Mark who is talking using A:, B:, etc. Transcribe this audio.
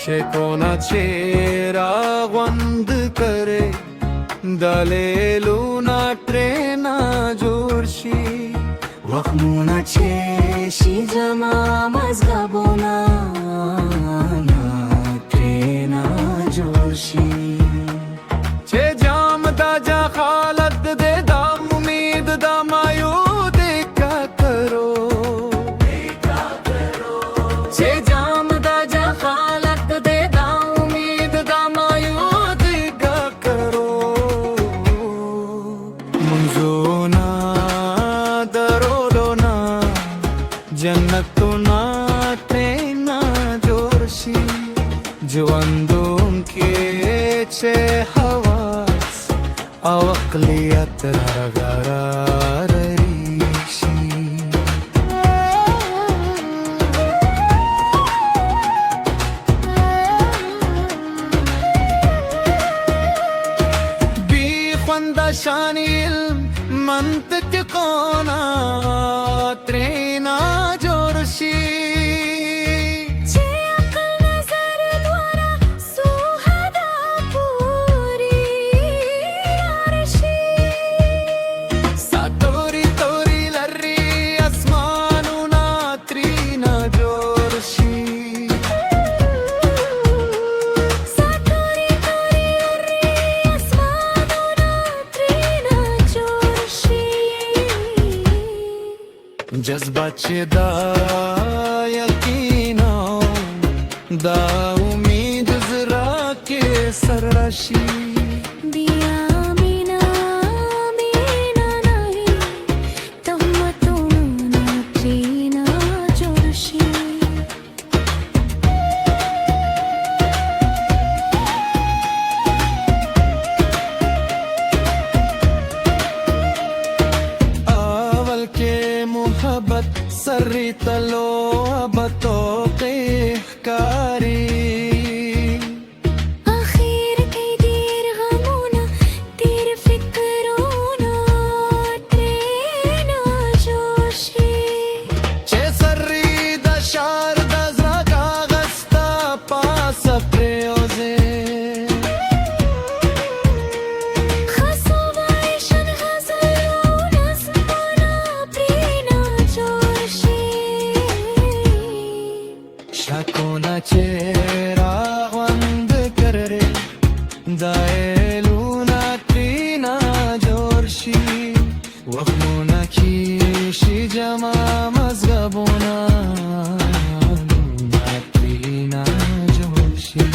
A: से कोणाचे रावंद करे दलेलुना ट्रेना जोरशी
B: वखमुनाचे शिजमा मजगबोना ट्रेना जोरशी
A: छे जाम दाजा खालत दे दाम उम्मीद दा मायू देखा करो
B: छे जाम दाजा खालत दे दाम उम्मीद दा मायू
A: देखा करो मुंजोना दरोलोना जन्नतुना ट्रेना जोरशी जवंदुम के चे हवास अवक्लियत रगरारिशी शानी इल्म मंतिक कोना ट्रेना जोरशी सातोरी तोरी लर्री आसमानुना ट्रेना जोरशी जज्बाचे दा यकीनो दा उम्मीद जरा के सरराशी
B: बिया मीना मीना नहीं तम्मतुना ट्रेना जोरशी
A: आवल के मोहब्बत सर्री तलो बतो के कारी
B: आखिर के देर गमोना तेरे फिक्रोना ट्रेना जोशी
A: चे सर्री दशार दजरा कागस्ता पास प्रेयोजे कोणाचे रावंद करे दाएलुना ट्रेना जोरशी वखमुना खीशी जमा मजगबोना ट्रेना जोरशी